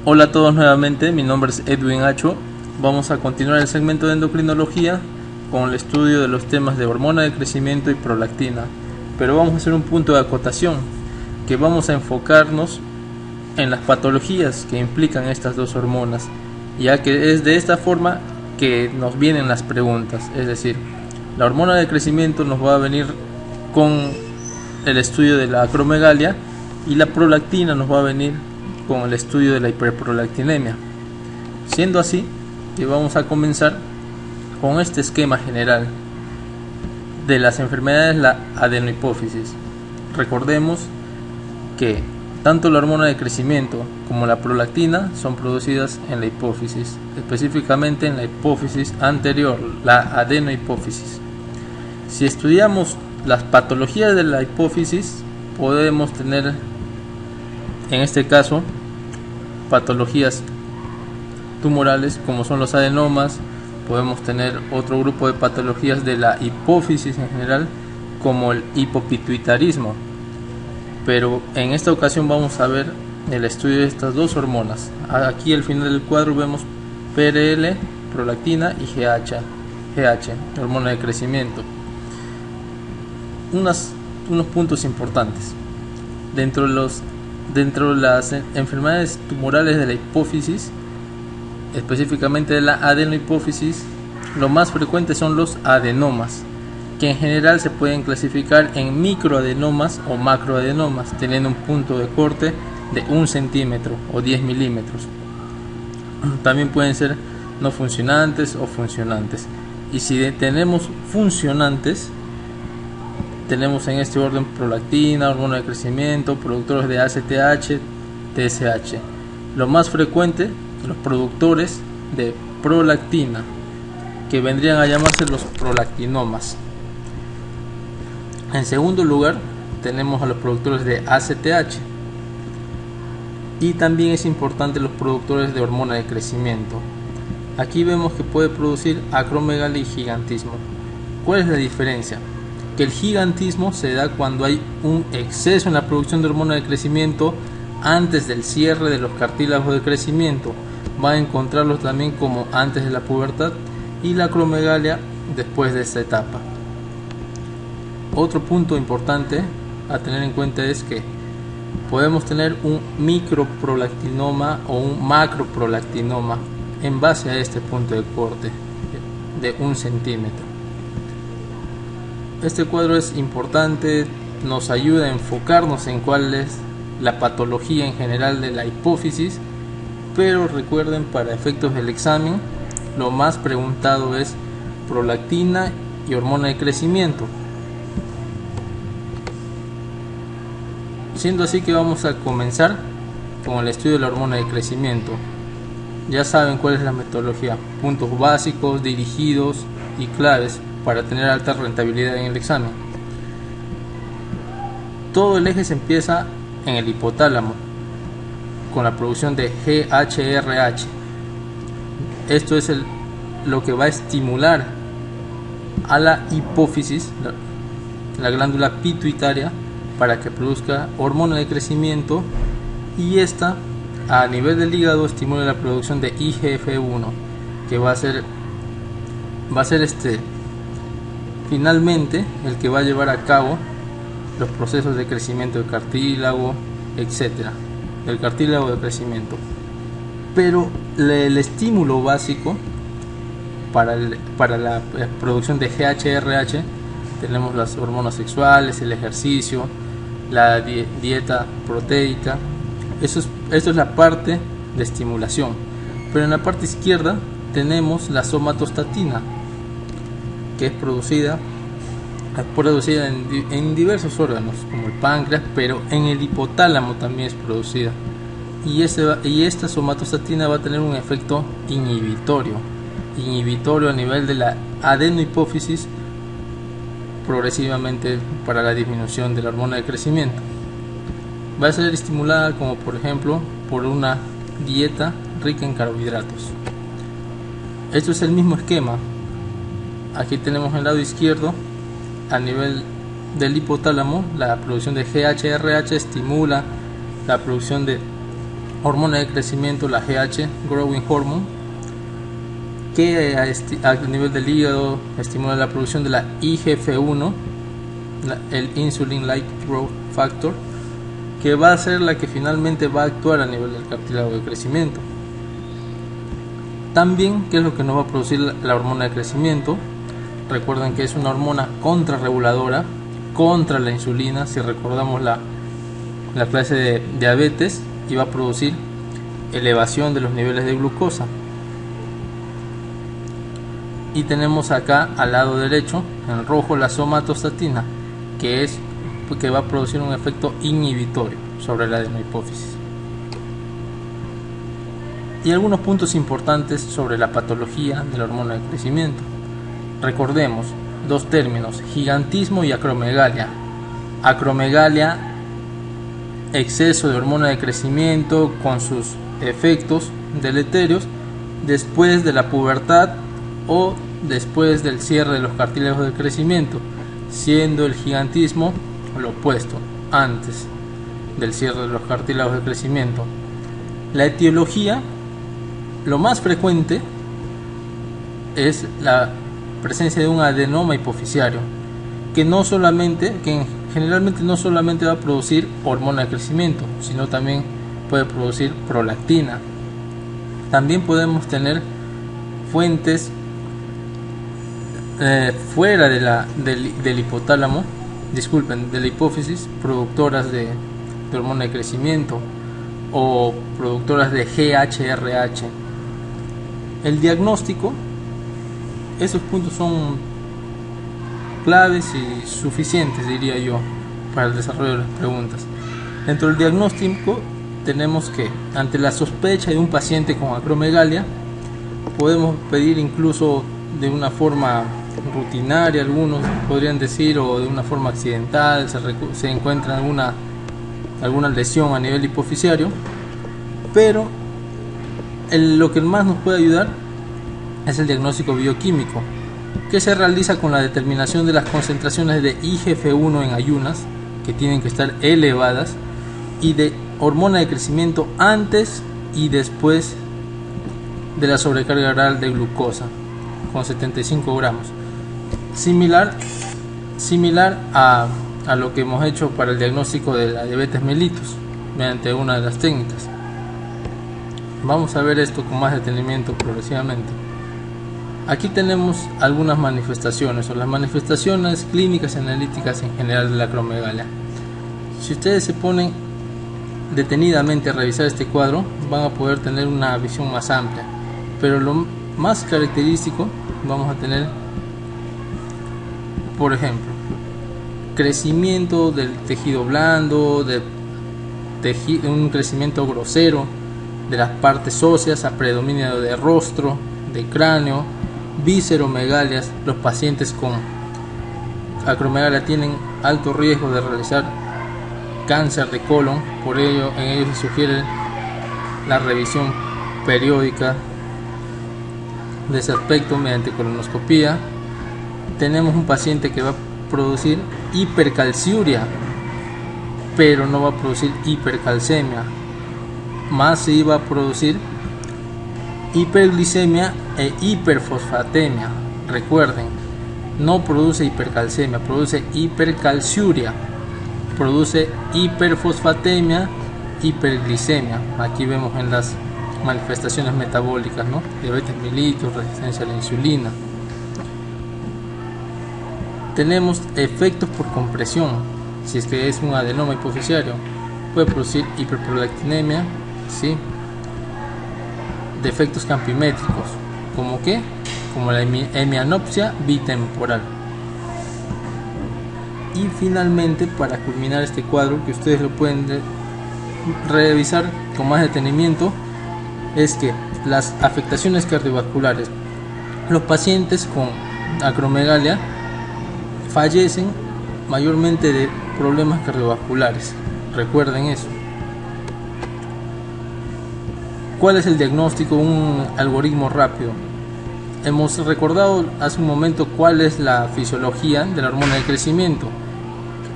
Hola a todos nuevamente, mi nombre es Edwin Acho. Vamos a continuar el segmento de endocrinología con el estudio de los temas de hormona de crecimiento y prolactina. Pero vamos a hacer un punto de acotación, que vamos a enfocarnos en las patologías que implican estas dos hormonas, ya que es de esta forma que nos vienen las preguntas. Es decir, la hormona de crecimiento nos va a venir con el estudio de la acromegalia y la prolactina nos va a venir con el estudio de la hiperprolactinemia. Siendo así, que vamos a comenzar con este esquema general de las enfermedades de la adenohipófisis. Recordemos que tanto la hormona de crecimiento como la prolactina son producidas en la hipófisis, específicamente en la hipófisis anterior, la adenohipófisis. Si estudiamos las patologías de la hipófisis, podemos tener, en este caso, patologías tumorales como son los adenomas. Podemos tener otro grupo de patologías de la hipófisis en general, como el hipopituitarismo. Pero en esta ocasión vamos a ver el estudio de estas dos hormonas. Aquí al final del cuadro vemos PRL, prolactina, y GH, hormona de crecimiento. Unos puntos importantes. Dentro de las enfermedades tumorales de la hipófisis, específicamente de la adenohipófisis, lo más frecuente son los adenomas, que en general se pueden clasificar en microadenomas o macroadenomas, teniendo un punto de corte de 1 centímetro o 10 milímetros. También pueden ser no funcionantes o funcionantes. Y si tenemos funcionantes, tenemos en este orden prolactina, hormona de crecimiento, productores de ACTH, TSH. Lo más frecuente, los productores de prolactina, que vendrían a llamarse los prolactinomas. En segundo lugar, tenemos a los productores de ACTH. Y también es importante los productores de hormona de crecimiento. Aquí vemos que puede producir acromegalia y gigantismo. ¿Cuál es la diferencia? Que el gigantismo se da cuando hay un exceso en la producción de hormona de crecimiento antes del cierre de los cartílagos de crecimiento. Va a encontrarlos también como antes de la pubertad, y la acromegalia después de esta etapa. Otro punto importante a tener en cuenta es que podemos tener un microprolactinoma o un macroprolactinoma en base a este punto de corte de 1 centímetro. Este cuadro es importante, nos ayuda a enfocarnos en cuál es la patología en general de la hipófisis, pero recuerden, para efectos del examen, lo más preguntado es prolactina y hormona de crecimiento. Siendo así que vamos a comenzar con el estudio de la hormona de crecimiento. Ya saben cuál es la metodología: puntos básicos, dirigidos y claves para tener alta rentabilidad en el examen. Todo el eje se empieza en el hipotálamo con la producción de GHRH. Esto es lo que va a estimular a la hipófisis, la glándula pituitaria, para que produzca hormona de crecimiento, y esta a nivel del hígado estimula la producción de IGF-1, que va a ser finalmente el que va a llevar a cabo los procesos de crecimiento del cartílago, etcétera, del cartílago de crecimiento. Pero el estímulo básico para la producción de GHRH tenemos las hormonas sexuales, el ejercicio, la dieta proteica. Esto es la parte de estimulación. Pero en la parte izquierda tenemos la somatostatina, que es producida en diversos órganos como el páncreas, pero en el hipotálamo también es producida, y esta somatostatina va a tener un efecto inhibitorio a nivel de la adenohipófisis, progresivamente para la disminución de la hormona de crecimiento. Va a ser estimulada, como por ejemplo, por una dieta rica en carbohidratos. Esto es el mismo esquema. Aquí tenemos en el lado izquierdo, a nivel del hipotálamo, la producción de GHRH estimula la producción de hormona de crecimiento, la GH, Growing Hormone, que a nivel del hígado estimula la producción de la IGF-1, el Insulin-like Growth Factor, que va a ser la que finalmente va a actuar a nivel del cartílago de crecimiento. También, ¿qué es lo que nos va a producir la hormona de crecimiento? Recuerden que es una hormona contrarreguladora contra la insulina. Si recordamos la clase de diabetes, y va a producir elevación de los niveles de glucosa. Y tenemos acá al lado derecho, en rojo, la somatostatina, que va a producir un efecto inhibitorio sobre la adenohipófisis. Y algunos puntos importantes sobre la patología de la hormona de crecimiento. Recordemos dos términos: gigantismo y acromegalia. Acromegalia, exceso de hormona de crecimiento con sus efectos deleterios después de la pubertad o después del cierre de los cartílagos de crecimiento, siendo el gigantismo lo opuesto, antes del cierre de los cartílagos de crecimiento. La etiología, lo más frecuente es la presencia de un adenoma hipofisiario, que generalmente no solamente va a producir hormona de crecimiento, sino también puede producir prolactina. También podemos tener fuentes fuera del hipotálamo, de la hipófisis, productoras de hormona de crecimiento o productoras de GHRH. El diagnóstico, esos puntos son claves y suficientes, diría yo, para el desarrollo de las preguntas. Dentro del diagnóstico tenemos que, ante la sospecha de un paciente con acromegalia, podemos pedir incluso de una forma rutinaria, algunos podrían decir, o de una forma accidental, se encuentra alguna lesión a nivel hipofisiario, pero lo que más nos puede ayudar es el diagnóstico bioquímico, que se realiza con la determinación de las concentraciones de IGF-1 en ayunas, que tienen que estar elevadas, y de hormona de crecimiento antes y después de la sobrecarga oral de glucosa, con 75 gramos. Similar a lo que hemos hecho para el diagnóstico de la diabetes mellitus, mediante una de las técnicas. Vamos a ver esto con más detenimiento progresivamente. Aquí tenemos algunas manifestaciones, o las manifestaciones clínicas y analíticas en general de la acromegalia. Si ustedes se ponen detenidamente a revisar este cuadro, van a poder tener una visión más amplia, pero lo más característico, vamos a tener, por ejemplo, crecimiento del tejido blando, un crecimiento grosero de las partes óseas, a predominio de rostro, de cráneo, visceromegalias. Los pacientes con acromegalia tienen alto riesgo de realizar cáncer de colon, por ello en ellos se sugiere la revisión periódica de ese aspecto mediante colonoscopía. Tenemos un paciente que va a producir hipercalciuria, pero no va a producir hipercalcemia, más si va a producir hiperglicemia e hiperfosfatemia. Recuerden, no produce hipercalcemia, produce hipercalciuria, produce hiperfosfatemia, hiperglicemia. Aquí vemos en las manifestaciones metabólicas, ¿no? Diabetes mellitus, resistencia a la insulina. Tenemos efectos por compresión. Si es que es un adenoma hipofisiario, puede producir hiperprolactinemia, ¿sí? Defectos campimétricos, como la hemianopsia bitemporal. Y finalmente, para culminar este cuadro, que ustedes lo pueden revisar con más detenimiento, es que las afectaciones cardiovasculares, los pacientes con acromegalia fallecen mayormente de problemas cardiovasculares. Recuerden eso. ¿Cuál es el diagnóstico? Un algoritmo rápido. Hemos recordado hace un momento cuál es la fisiología de la hormona de crecimiento.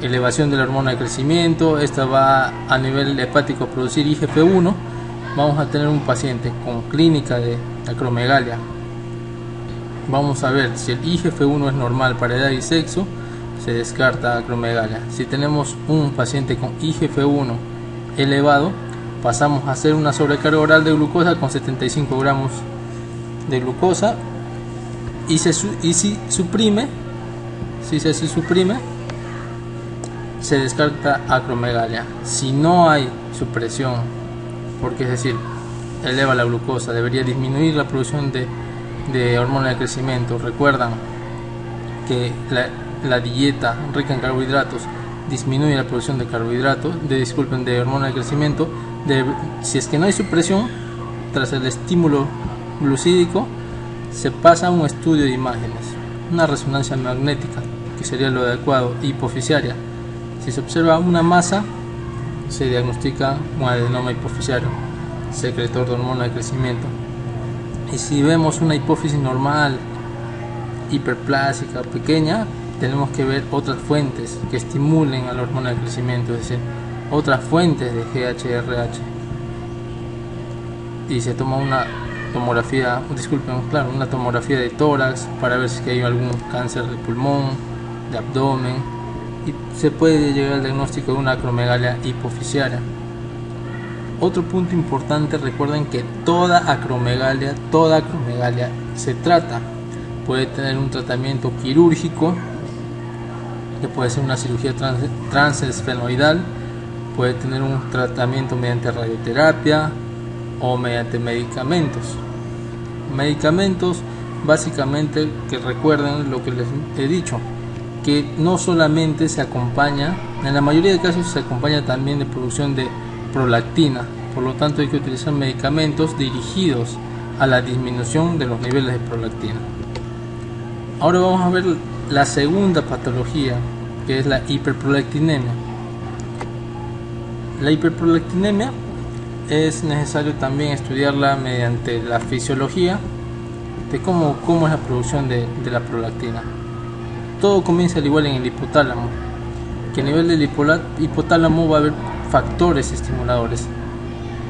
Elevación de la hormona de crecimiento, esta va a nivel hepático a producir IGF-1 vamos a tener un paciente con clínica de acromegalia. Vamos a ver si el IGF-1 es normal para edad y sexo, se descarta acromegalia. Si tenemos un paciente con IGF-1 elevado, pasamos a hacer una sobrecarga oral de glucosa con 75 gramos de glucosa, y si se suprime, se descarta acromegalia. Si no hay supresión, porque es decir, eleva la glucosa, debería disminuir la producción de hormona de crecimiento. Recuerdan que la dieta rica en carbohidratos disminuye la producción de carbohidratos, de hormona de crecimiento. Si es que no hay supresión, tras el estímulo glucídico, se pasa a un estudio de imágenes, una resonancia magnética, que sería lo adecuado, hipofisiaria. Si se observa una masa, se diagnostica un adenoma hipofisiario, secretor de hormona de crecimiento. Y si vemos una hipófisis normal, hiperplásica, pequeña, tenemos que ver otras fuentes que estimulen a la hormona de crecimiento, es decir, otras fuentes de GHRH. Y se toma una tomografía de tórax para ver si hay algún cáncer de pulmón, de abdomen, y se puede llegar al diagnóstico de una acromegalia hipofisiaria. Otro punto importante, recuerden que toda acromegalia se trata. Puede tener un tratamiento quirúrgico, que puede ser una cirugía transesfenoidal, puede tener un tratamiento mediante radioterapia o mediante medicamentos básicamente, que recuerden lo que les he dicho, que no solamente se acompaña, en la mayoría de casos se acompaña también de producción de prolactina. Por lo tanto, hay que utilizar medicamentos dirigidos a la disminución de los niveles de prolactina. Ahora vamos a ver la segunda patología, que es la hiperprolactinemia. La hiperprolactinemia es necesario también estudiarla mediante la fisiología de cómo es la producción de la prolactina. Todo comienza al igual en el hipotálamo, que a nivel del hipotálamo va a haber factores estimuladores.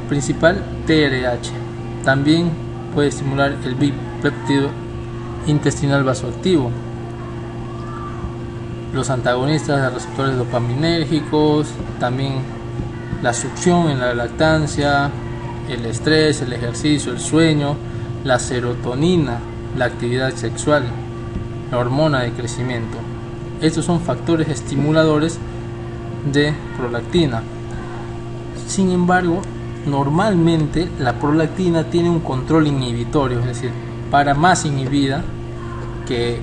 Principal, TRH. También puede estimular el bipéptido intestinal vasoactivo, los antagonistas de receptores dopaminérgicos, también la succión en la lactancia, el estrés, el ejercicio, el sueño, la serotonina, la actividad sexual, la hormona de crecimiento. Estos son factores estimuladores de prolactina. Sin embargo, normalmente la prolactina tiene un control inhibitorio, es decir, para más inhibida que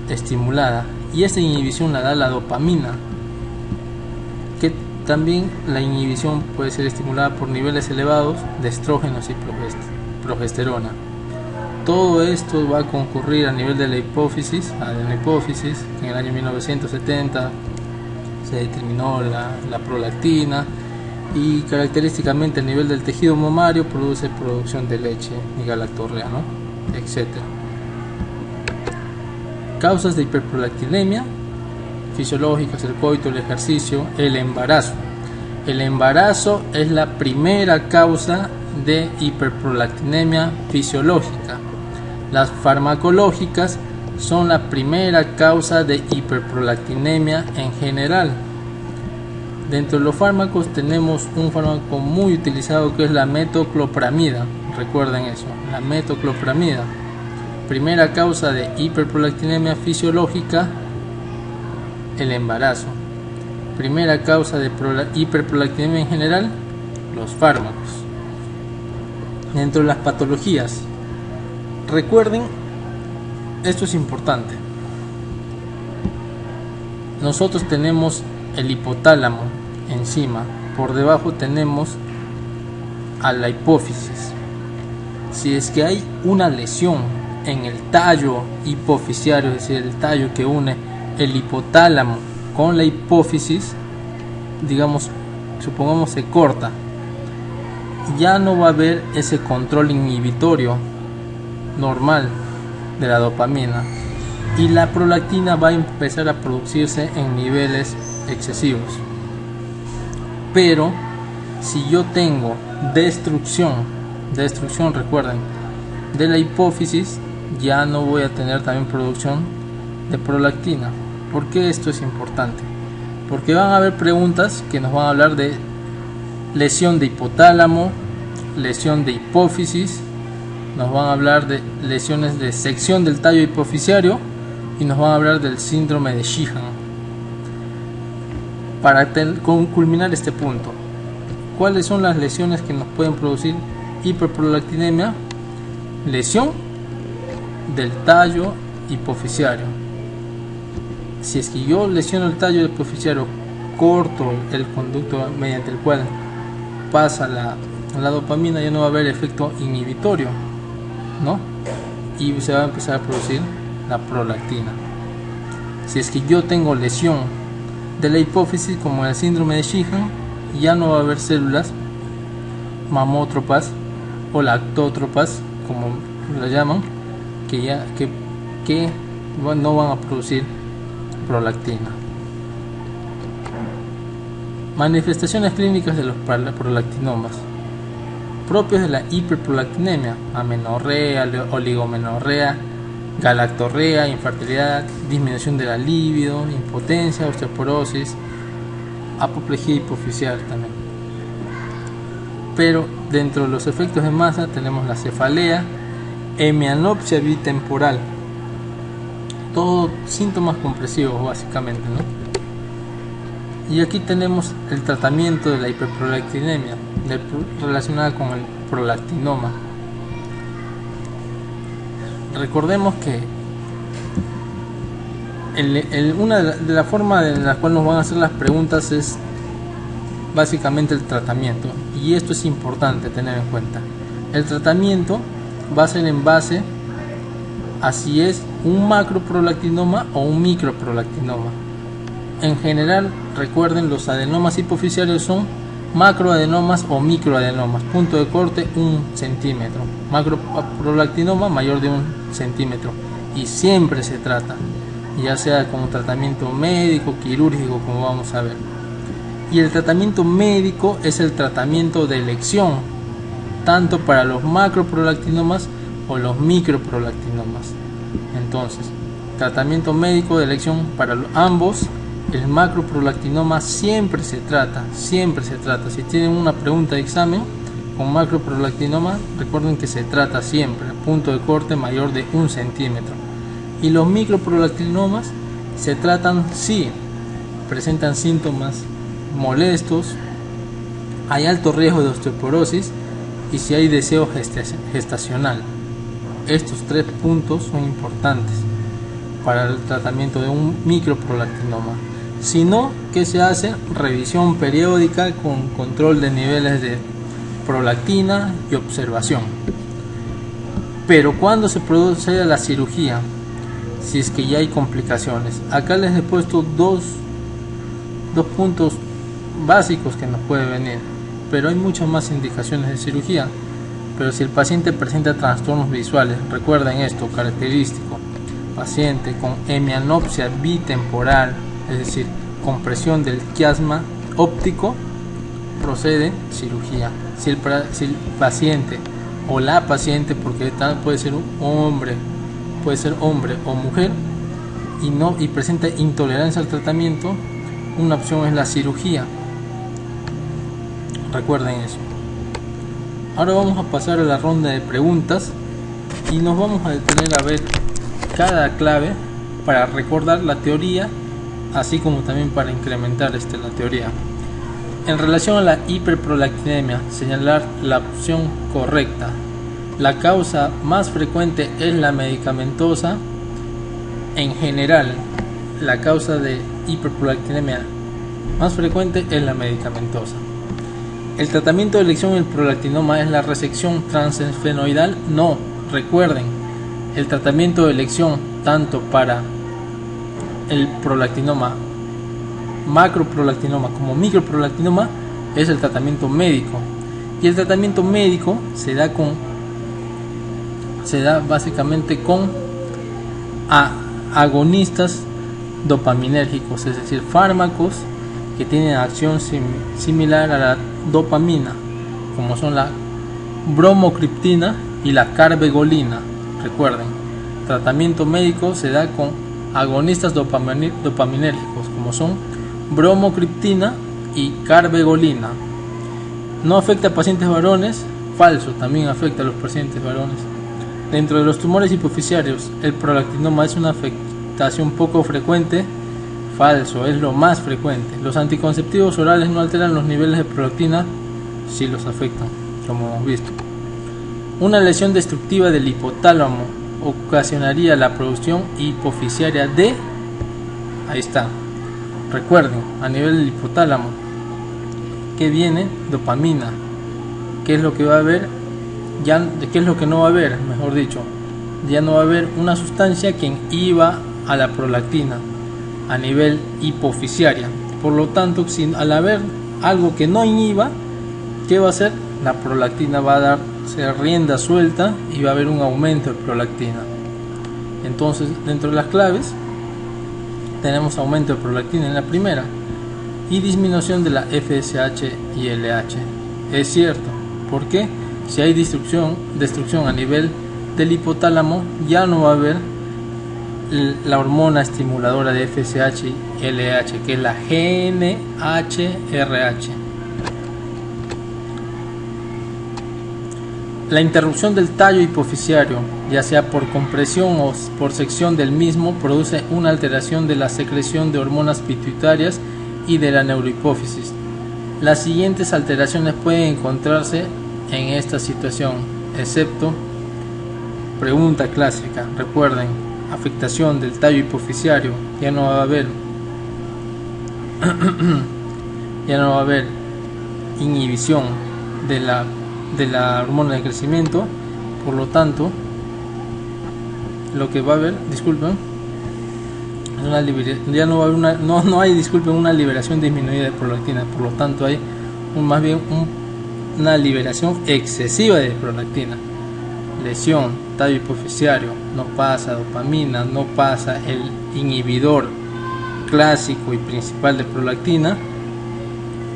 estimulada, y esta inhibición la da la dopamina, que también la inhibición puede ser estimulada por niveles elevados de estrógenos y progesterona. Todo esto va a concurrir a nivel de la hipófisis, adenohipófisis. En el año 1970 se determinó la prolactina, y característicamente a nivel del tejido mamario produce producción de leche y galactorrea, etc. Causas de hiperprolactinemia fisiológicas: el coito, el ejercicio, el embarazo. El embarazo es la primera causa de hiperprolactinemia fisiológica. Las farmacológicas son la primera causa de hiperprolactinemia en general. Dentro de los fármacos tenemos un fármaco muy utilizado, que es la metoclopramida. Recuerden eso, la metoclopramida. Primera causa de hiperprolactinemia fisiológica, el embarazo. Primera causa de hiperprolactinemia en general, los fármacos. Dentro de las patologías, recuerden, esto es importante. Nosotros tenemos el hipotálamo encima, por debajo tenemos a la hipófisis. Si es que hay una lesión en el tallo hipofisiario, es decir, el tallo que une el hipotálamo con la hipófisis, supongamos se corta, ya no va a haber ese control inhibitorio normal de la dopamina, y la prolactina va a empezar a producirse en niveles excesivos. Pero si yo tengo destrucción, recuerden, de la hipófisis, ya no voy a tener también producción de prolactina. ¿Por qué esto es importante? Porque van a haber preguntas que nos van a hablar de lesión de hipotálamo, lesión de hipófisis, nos van a hablar de lesiones de sección del tallo hipofisiario y nos van a hablar del síndrome de Sheehan. Para culminar este punto, ¿cuáles son las lesiones que nos pueden producir hiperprolactinemia? Lesión del tallo hipofisiario. Si es que yo lesiono el tallo hipofisiario, corto el conducto mediante el cual pasa la dopamina, ya no va a haber efecto inhibitorio, ¿no? Y se va a empezar a producir la prolactina. Si es que yo tengo lesión de la hipófisis, como el síndrome de Sheehan, ya no va a haber células mamótropas o lactótropas, como lo llaman, que no van a producir prolactina. Manifestaciones clínicas de los prolactinomas propios de la hiperprolactinemia: amenorrea, oligomenorrea, galactorrea, infertilidad, disminución de la libido, impotencia, osteoporosis, apoplejía hipofisial también. Pero dentro de los efectos de masa tenemos la cefalea, hemianopsia bitemporal, todos síntomas compresivos básicamente, ¿no? Y aquí tenemos el tratamiento de la hiperprolactinemia relacionada con el prolactinoma. Recordemos que una de las formas en la cual nos van a hacer las preguntas es básicamente el tratamiento, y esto es importante tener en cuenta. El tratamiento va a ser en base a si es un macroprolactinoma o un microprolactinoma. En general, recuerden, los adenomas hipofisiarios son macroadenomas o microadenomas, punto de corte 1 centímetro, macroprolactinoma mayor de 1 centímetro, y siempre se trata, ya sea con un tratamiento médico, quirúrgico, como vamos a ver. Y el tratamiento médico es el tratamiento de elección, tanto para los macroprolactinomas o los microprolactinomas. Entonces, tratamiento médico de elección para ambos. El macroprolactinoma siempre se trata. Si tienen una pregunta de examen con macroprolactinoma, recuerden que se trata siempre, punto de corte mayor de 1 centímetro. Y los microprolactinomas se tratan si presentan síntomas molestos, hay alto riesgo de osteoporosis y si hay deseo gestacional. Estos 3 puntos son importantes para el tratamiento de un microprolactinoma. Si no, ¿qué se hace? Revisión periódica con control de niveles de prolactina y observación. Pero ¿cuándo se procede a la cirugía? Si es que ya hay complicaciones. Acá les he puesto dos puntos básicos que nos puede venir, pero hay muchas más indicaciones de cirugía. Pero si el paciente presenta trastornos visuales, recuerden esto característico: paciente con hemianopsia bitemporal, es decir, compresión del quiasma óptico, procede cirugía. Si el paciente o la paciente, porque puede ser un hombre, puede ser hombre o mujer, y presenta intolerancia al tratamiento, una opción es la cirugía. Recuerden eso. Ahora vamos a pasar a la ronda de preguntas y nos vamos a detener a ver cada clave para recordar la teoría, así como también para incrementar la teoría. En relación a la hiperprolactinemia, señalar la opción correcta. La causa más frecuente es la medicamentosa. En general, la causa de hiperprolactinemia más frecuente es la medicamentosa. El tratamiento de elección del prolactinoma es la resección transesfenoidal. No, recuerden, el tratamiento de elección tanto para el prolactinoma, macroprolactinoma como microprolactinoma es el tratamiento médico. Y el tratamiento médico se da básicamente con agonistas dopaminérgicos, es decir, fármacos que tienen acción similar a la dopamina. como son la bromocriptina y la carbegolina. Recuerden, tratamiento médico se da con agonistas dopaminérgicos como son bromocriptina y carbegolina. No afecta a pacientes varones. Falso, también afecta a los pacientes varones. Dentro de los tumores hipoficiarios, el prolactinoma es una afectación poco frecuente. Falso, es lo más frecuente. Los anticonceptivos orales no alteran los niveles de prolactina, sí los afectan, como hemos visto. Una lesión destructiva del hipotálamo ocasionaría la producción hipoficiaria de, ahí está, recuerden, a nivel del hipotálamo, que viene dopamina. ¿Qué es lo que va a haber? ¿Qué es lo que no va a haber? Mejor dicho, ya no va a haber una sustancia que inhiba a la prolactina a nivel hipoficiaria. Por lo tanto, al haber algo que no inhiba, ¿qué va a hacer? La prolactina va a darse rienda suelta y va a haber un aumento de prolactina. Entonces, dentro de las claves tenemos aumento de prolactina en la primera y disminución de la FSH y LH. Es cierto, ¿por qué? Si hay destrucción a nivel del hipotálamo, ya no va a haber la hormona estimuladora de FSH y LH, que es la GnHRH. La interrupción del tallo hipoficiario, ya sea por compresión o por sección del mismo, produce una alteración de la secreción de hormonas pituitarias y de la neurohipófisis. Las siguientes alteraciones pueden encontrarse en esta situación, excepto, pregunta clásica, recuerden, afectación del tallo hipoficiario, ya no va a haber inhibición de la hormona de crecimiento, por lo tanto, lo que va a haber, disculpen, ya no va a haber no hay, disculpen, una liberación disminuida de prolactina, por lo tanto hay más bien una liberación excesiva de prolactina. Lesión, tallo hipoficiario, no pasa dopamina, no pasa el inhibidor clásico y principal de prolactina.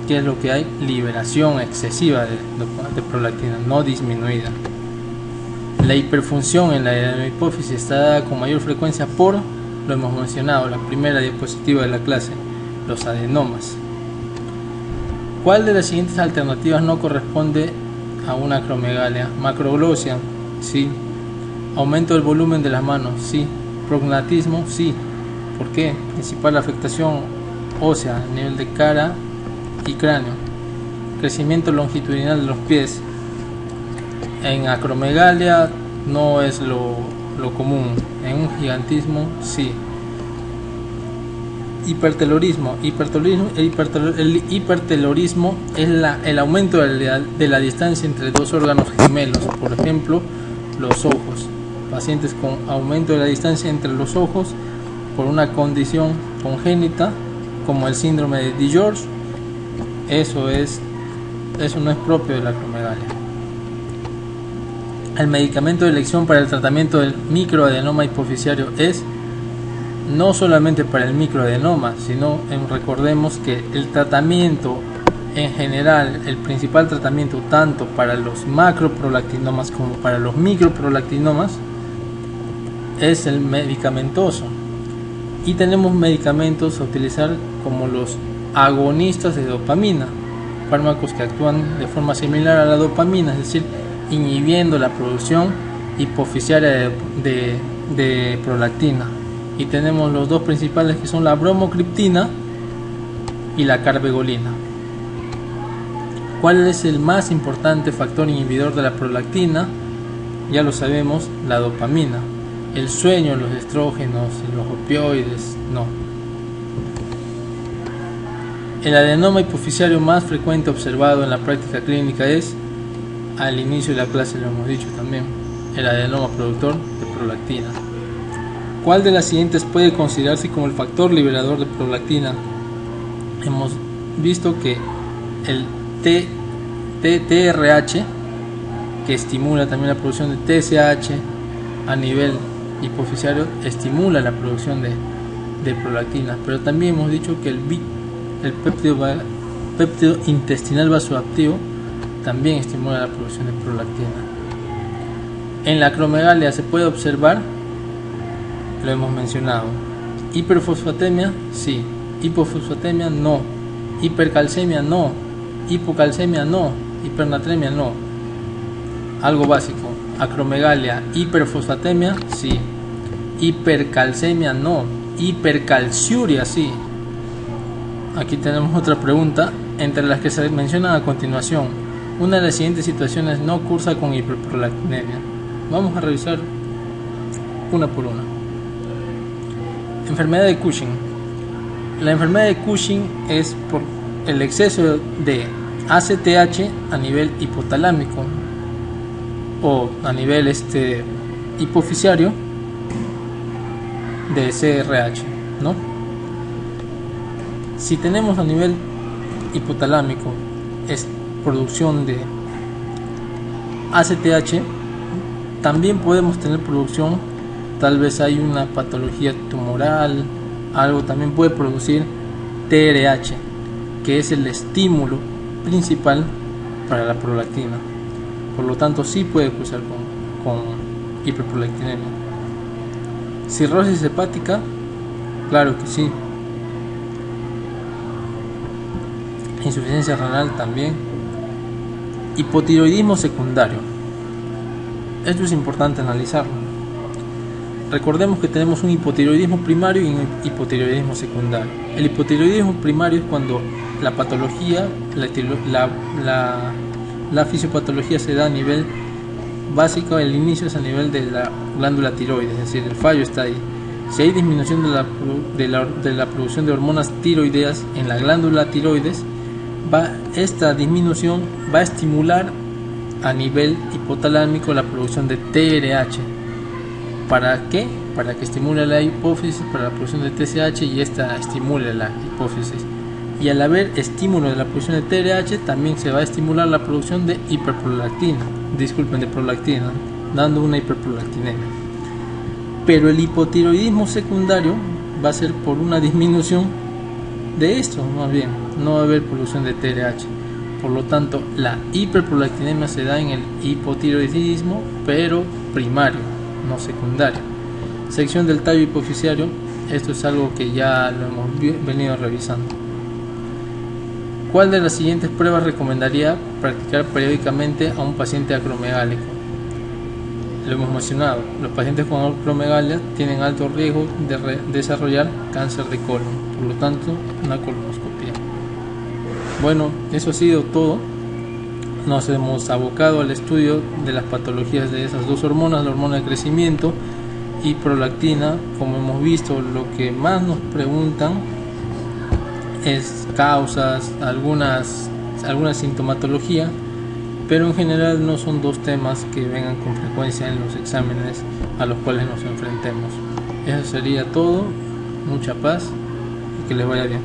¿Qué es lo que hay? Liberación excesiva de prolactina, no disminuida. La hiperfunción en la hipófisis está dada con mayor frecuencia por, lo hemos mencionado, la primera diapositiva de la clase, los adenomas. ¿Cuál de las siguientes alternativas no corresponde a una acromegalia? Macroglosia, sí. Aumento del volumen de las manos, sí. Prognatismo, sí. ¿Por qué? Principal afectación ósea a nivel de cara y cráneo. Crecimiento longitudinal de los pies. En acromegalia no es lo común. En un gigantismo, sí. Hipertelorismo. El hipertelorismo es el aumento de la distancia entre dos órganos gemelos, por ejemplo, los ojos. Pacientes con aumento de la distancia entre los ojos por una condición congénita como el síndrome de DiGeorge, eso no es propio de la acromegalia. El medicamento de elección para el tratamiento del microadenoma hipoficiario es no solamente para el microadenoma, sino recordemos que el tratamiento en general, el principal tratamiento tanto para los macroprolactinomas como para los microprolactinomas es el medicamentoso. Y tenemos medicamentos a utilizar como los agonistas de dopamina, fármacos que actúan de forma similar a la dopamina, es decir, inhibiendo la producción hipoficiaria de prolactina. Y tenemos los dos principales, que son la bromocriptina y la carbegolina. ¿Cuál es el más importante factor inhibidor de la prolactina? Ya lo sabemos, la dopamina. El sueño, los estrógenos, los opioides, no. El adenoma hipoficiario más frecuente observado en la práctica clínica es, al inicio de la clase lo hemos dicho también, el adenoma productor de prolactina. ¿Cuál de las siguientes puede considerarse como el factor liberador de prolactina? Hemos visto que el TRH, que estimula también la producción de TSH a nivel hipoficiario, estimula la producción de prolactina, pero también hemos dicho que el péptido intestinal vasoactivo también estimula la producción de prolactina. En la acromegalia se puede observar, lo hemos mencionado, hiperfosfatemia, sí, hipofosfatemia, no, hipercalcemia, no, hipocalcemia, no, hipernatremia, no. Algo básico, acromegalia, hiperfosfatemia, sí, hipercalcemia, no, hipercalciuria, sí. Aquí tenemos otra pregunta, entre las que se mencionan a continuación. Una de las siguientes situaciones no cursa con hiperprolactinemia. Vamos a revisar una por una. Enfermedad de Cushing. La enfermedad de Cushing es por el exceso de ACTH a nivel hipotalámico o a nivel hipofisiario de CRH, ¿no? Si tenemos a nivel hipotalámico es producción de ACTH, también podemos tener producción, tal vez hay una patología tumoral, algo también puede producir TRH, que es el estímulo principal para la prolactina. Por lo tanto, sí puede cruzar con hiperprolactinemia. Cirrosis hepática, claro que sí. Insuficiencia renal también. Hipotiroidismo secundario. Esto es importante analizarlo. Recordemos que tenemos un hipotiroidismo primario y un hipotiroidismo secundario. El hipotiroidismo primario es cuando la patología, la fisiopatología se da a nivel básico, el inicio es a nivel de la glándula tiroides, es decir, el fallo está ahí. Si hay disminución de la producción de hormonas tiroideas en la glándula tiroides, esta disminución va a estimular a nivel hipotalámico la producción de TRH. ¿Para qué? Para que estimule la hipófisis, para la producción de TSH y esta estimule la hipófisis. Y al haber estímulo de la producción de TRH, también se va a estimular la producción de de prolactina, dando una hiperprolactinemia. Pero el hipotiroidismo secundario va a ser por una disminución de esto, más bien, no va a haber producción de TRH. Por lo tanto, la hiperprolactinemia se da en el hipotiroidismo, pero primario, no secundario. Sección del tallo hipofisiario, esto es algo que ya lo hemos venido revisando. ¿Cuál de las siguientes pruebas recomendaría practicar periódicamente a un paciente acromegálico? Lo hemos mencionado, los pacientes con acromegalia tienen alto riesgo de desarrollar cáncer de colon, por lo tanto, una colonoscopia. Bueno, eso ha sido todo. Nos hemos abocado al estudio de las patologías de esas dos hormonas, la hormona de crecimiento y prolactina. Como hemos visto, lo que más nos preguntan es causas, alguna sintomatología, pero en general no son dos temas que vengan con frecuencia en los exámenes a los cuales nos enfrentemos. Eso sería todo. Mucha paz y que les vaya bien.